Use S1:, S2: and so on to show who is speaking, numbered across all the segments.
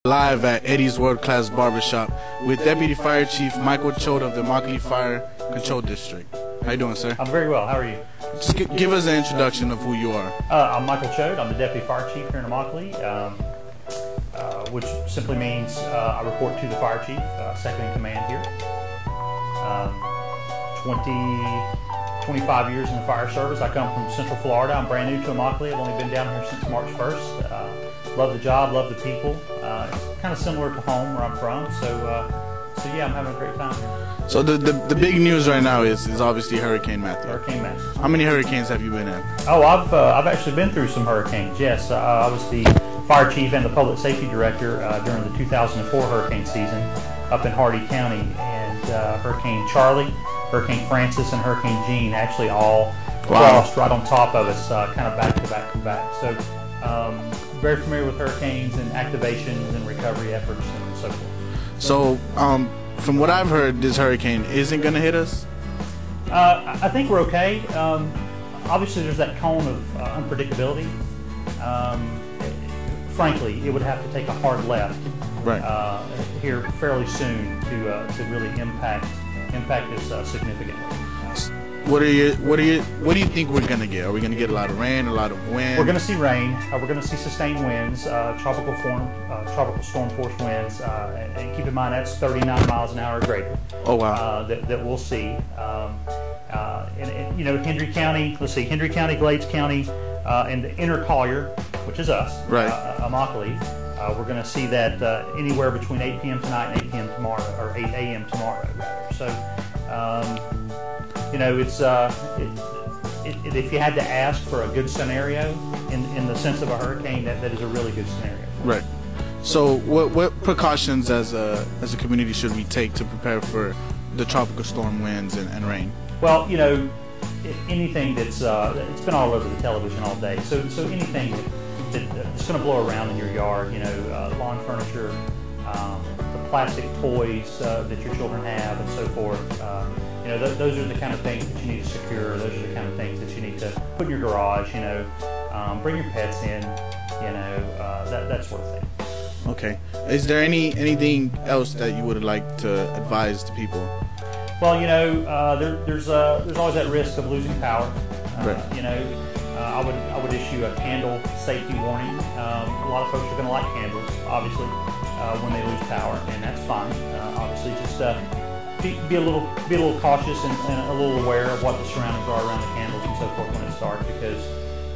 S1: Live at Eddie's World Class Barbershop with Deputy Fire Chief Michael Choate of the Immokalee Fire Control District. How you doing, sir?
S2: I'm very well. How are you?
S1: Just give us an introduction of who you are.
S2: I'm Michael Choate. I'm the Deputy Fire Chief here in Immokalee, which simply means I report to the Fire Chief, second in command here. 25 years in the fire service. I come from Central Florida. I'm brand new to Immokalee. I've only been down here since March 1st. Love the job, love the people. It's kind of similar to home where I'm from, so yeah, I'm having a great time here.
S1: So the big news right now is obviously Hurricane Matthew.
S2: Hurricane Matthew.
S1: How many hurricanes have you been in?
S2: Oh, I've actually been through some hurricanes. Yes, I was the fire chief and the public safety director during the 2004 hurricane season up in Hardee County, and Hurricane Charlie, Hurricane Francis, and Hurricane Jean actually all crossed right on top of us, kind of back to back to back. So very familiar with hurricanes and activations and recovery efforts and so forth.
S1: So from what I've heard, this hurricane isn't going to hit us?
S2: I think we're okay. Obviously, there's that cone of unpredictability. Frankly, it would have to take a hard left here fairly soon to really impact this significantly.
S1: What do you think we're gonna get? Are we gonna get a lot of rain, a lot of wind?
S2: We're gonna see rain. We're gonna see sustained winds, tropical storm force winds, and keep in mind that's 39 miles an hour or greater.
S1: Oh wow!
S2: That we'll see. And you know, Hendry County. Let's see, Hendry County, Glades County, and the Inner Collier, which is us, Immokalee. We're going to see that anywhere between 8 p.m. tonight and 8 p.m. tomorrow, or 8 a.m. tomorrow, rather. So, you know, it's if you had to ask for a good scenario in the sense of a hurricane, that is a really good scenario.
S1: Right. So, what precautions as a community should we take to prepare for the tropical storm winds and rain? Well,
S2: you know, anything that's it's been all over the television all day. So anything that's going to blow around in your yard, you know, lawn furniture, the plastic toys that your children have, and so forth. You know, those are the kind of things that you need to secure. Those are the kind of things that you need to put in your garage. You know, bring your pets in. You know, that sort of thing.
S1: Okay. Is there anything else that you would like to advise to people?
S2: Well, you know, there's always that risk of losing power. You know, I would issue a candle safety warning. A lot of folks are going to light candles, obviously, when they lose power, and that's fine. Obviously, just be a little cautious and a little aware of what the surroundings are around the candles and so forth when it's dark, because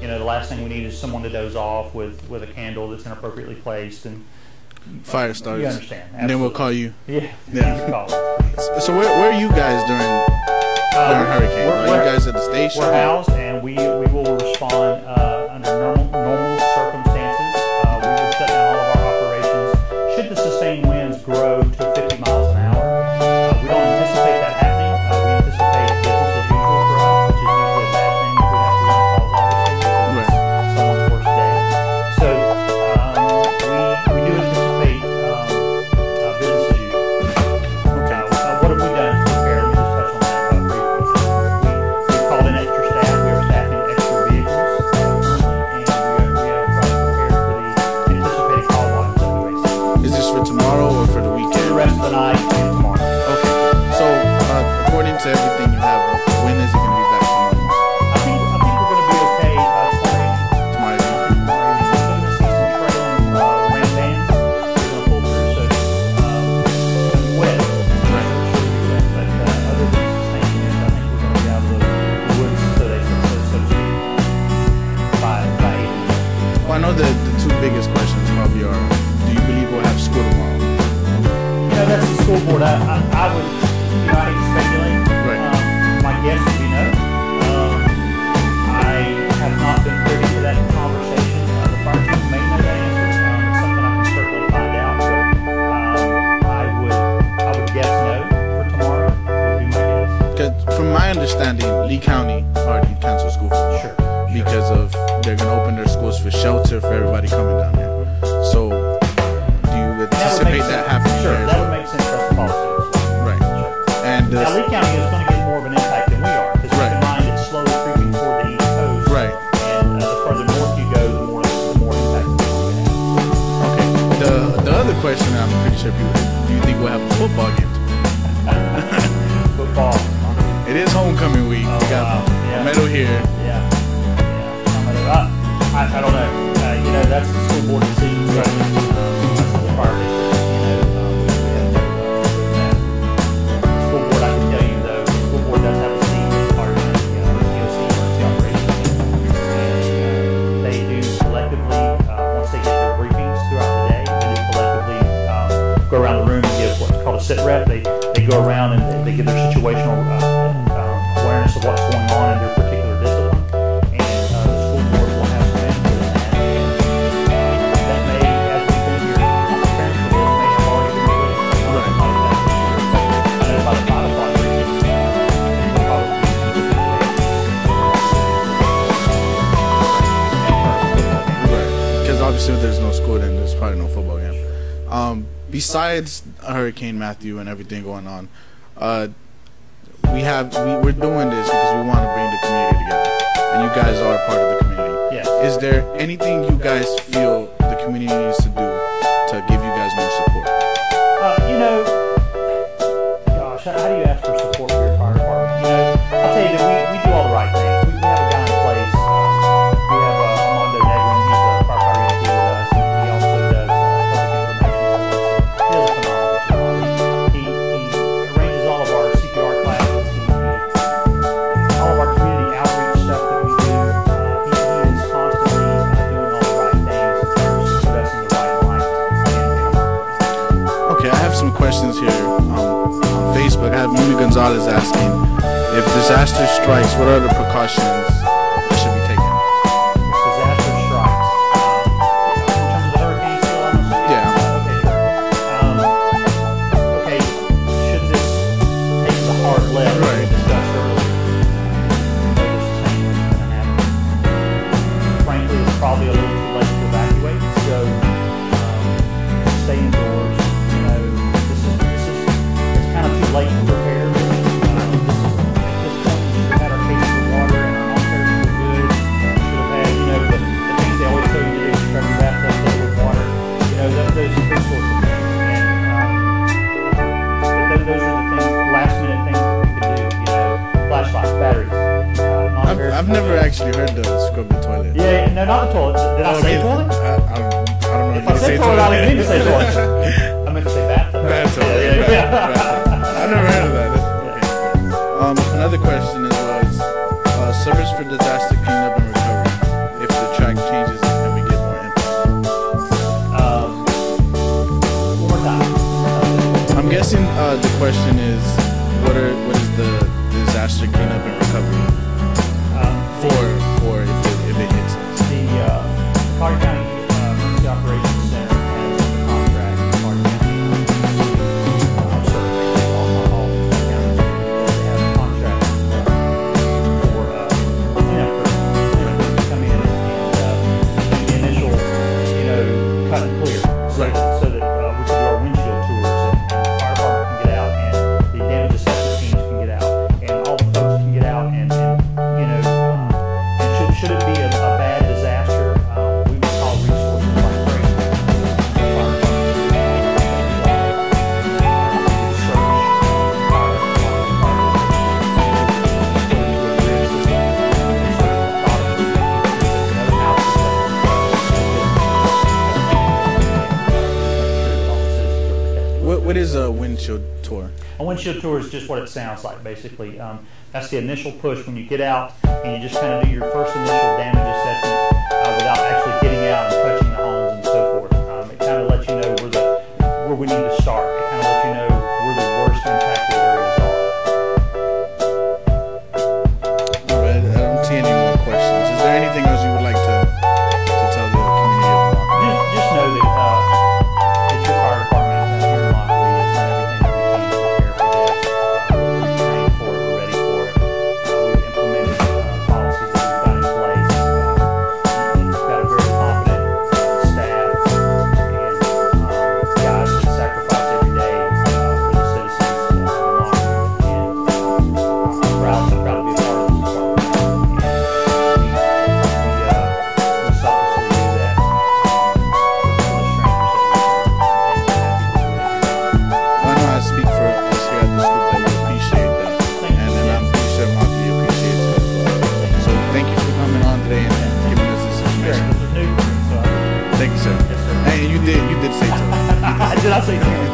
S2: you know the last thing we need is someone to doze off with a candle that's inappropriately placed and
S1: fire starts.
S2: You understand? Absolutely.
S1: And then we'll call you.
S2: Yeah. Call us.
S1: So where are you guys during hurricane? Are you guys at the station?
S2: We're housed, and we will respond under normal circumstances. We would shut down all of our operations should the sustained winds grow to 50 miles an hour. We don't anticipate that happening. We anticipate business as usual for us, which is usually a bad thing if we have to run calls, obviously, because it's someone's worst day. So we do anticipate business as usual. Okay. What have we done to prepare? Let me just touch on that briefly. We've called in extra staff. We are staffing extra vehicles currently, and we have prepared for the anticipated call volumes that we may see.
S1: Is this for tomorrow or for the weekend?
S2: The rest of the night and tomorrow.
S1: Okay. So according to everything you have, when is it going to be back tomorrow?
S2: I think we're going to be okay tomorrow evening.
S1: Tomorrow evening.
S2: We're going to see some trailing rain bands. We're going to pull through, so it's going to be wet. But other than sustained winds, I think we're going to be out of the woods, so to speak, by 8 a.m.
S1: Well, I know the two biggest questions probably are, do you believe we'll have school tomorrow?
S2: You know, that's the school board. I would, you know, I hate to speculate. My guess would be no. I have not been privy to that conversation. The fire chief may know that answer. It's something I can certainly find out. But I would guess no for tomorrow. Would be my guess.
S1: Because from my understanding, Lee County already canceled school for tomorrow. Because of they're going to open their schools for shelter for everybody coming down there. So do you anticipate that happening?
S2: Sure, that would make sense for us to follow.
S1: Right.
S2: Sure.
S1: And
S2: now Lee County is going to get more of an impact than we are, because keep in mind it's slowly creeping toward the east coast.
S1: Right.
S2: And the further north you go, the more impact it's going to have.
S1: Okay. The other question that I'm pretty sure people. Do you think we'll have a football game tomorrow?
S2: Football.
S1: It is homecoming week.
S2: Oh,
S1: We got
S2: wow. Yeah.
S1: a medal here.
S2: Yeah. I don't know. You know, that's the school board decision. So, that's the fire district. You know, we have to that. The school board, I can tell you though, the school board does have a seat as part of the EOC emergency operations team, and they do collectively once they get their briefings throughout the day, they do collectively go around the room and give what's called a sit rep. They go around and they give their situational awareness of what's going on in their particular discipline, and the school board will have some input in that. And that may, as we think here, preparing for this, may have already been released.
S1: Right.
S2: I know by the 5 o'clock briefing, they'll probably be
S1: Right. Because obviously, if there's no school, then there's probably no football game. Besides Hurricane Matthew and everything going on, we're doing this because we want to bring the community together, and you guys are part of the community.
S2: Yes.
S1: Is there anything you guys feel the community needs to do to give you guys more support?
S2: You know, gosh, how do you ask for support for your fire department? You know, I'll tell you that we do all the right things. We have a guy in place. We have Armando Negrin. He's a firefighter EMT with us. He also does public information. He does a phenomenal job. He arranges all of our CPR classes. All of our community outreach stuff that we do. He is constantly doing all the right things in terms of put us in the right light.
S1: Okay, I have some questions here on Facebook. I have Mimi Gonzalez asking, if disaster strikes, what are the precautions that should be taken?
S2: Disaster strikes. In terms of the hurricane still on the
S1: Yeah.
S2: Okay, should this take the hard left,
S1: Right.
S2: we discussed earlier, this is the same thing's going to happen. Frankly, it's probably a little too late to evacuate, so stay indoors. You know, it's kind of too late to prepare. At this point, we should have had our cases of water and our lawn chairs were good. Should have had, you know, the things they always tell you to do, scrub your bathtub full with water. You know, those sorts of things. And those are the things, last minute things that we could do. You know, flashlights, batteries.
S1: I've never actually heard the scrub the toilet.
S2: Yeah, no, not the toilet. Did I say toilet?
S1: I don't know
S2: If I said toilet, I didn't mean to say toilet. I meant to say bathtub.
S1: Bathtub.
S2: Yeah.
S1: I've never heard of that. Okay. Another question was service for disaster cleanup and recovery. If the track changes, can we get more input?
S2: One more time.
S1: I'm guessing the question is, what is the disaster cleanup and recovery for if it hits us?
S2: The Collier County Emergency Operations Center has a contract with Collier County. I'm certain all counties they have a contract for cleanup crews to come in and do the initial, you know, cut and clear, so
S1: Right.
S2: that we can do our windshield tours and the fire department can get out and the damage assessment teams can get out and all the folks can get out and you know. And should it be a bad disaster, we would call resources like crazy. Fire
S1: What is a windshield tour?
S2: A windshield tour is just what it sounds like, basically. That's the initial push when you get out and you just kind of do your first initial damage assessments without actually getting out and touching the homes and so forth. It kind of lets you know where we need to start. It kind of lets you know where the worst impacted areas are.
S1: All right, I don't see any more questions. Is there anything else you would like to tell the community of Immokalee?
S2: Just know that it's your fire department here in Immokalee has done everything that we can to prepare for this. We're trained for it. We're ready for it. We've implemented policies that we've got in place.
S1: Thank you, sir.
S2: Yes, sir.
S1: And you did say so.
S2: Did I say so?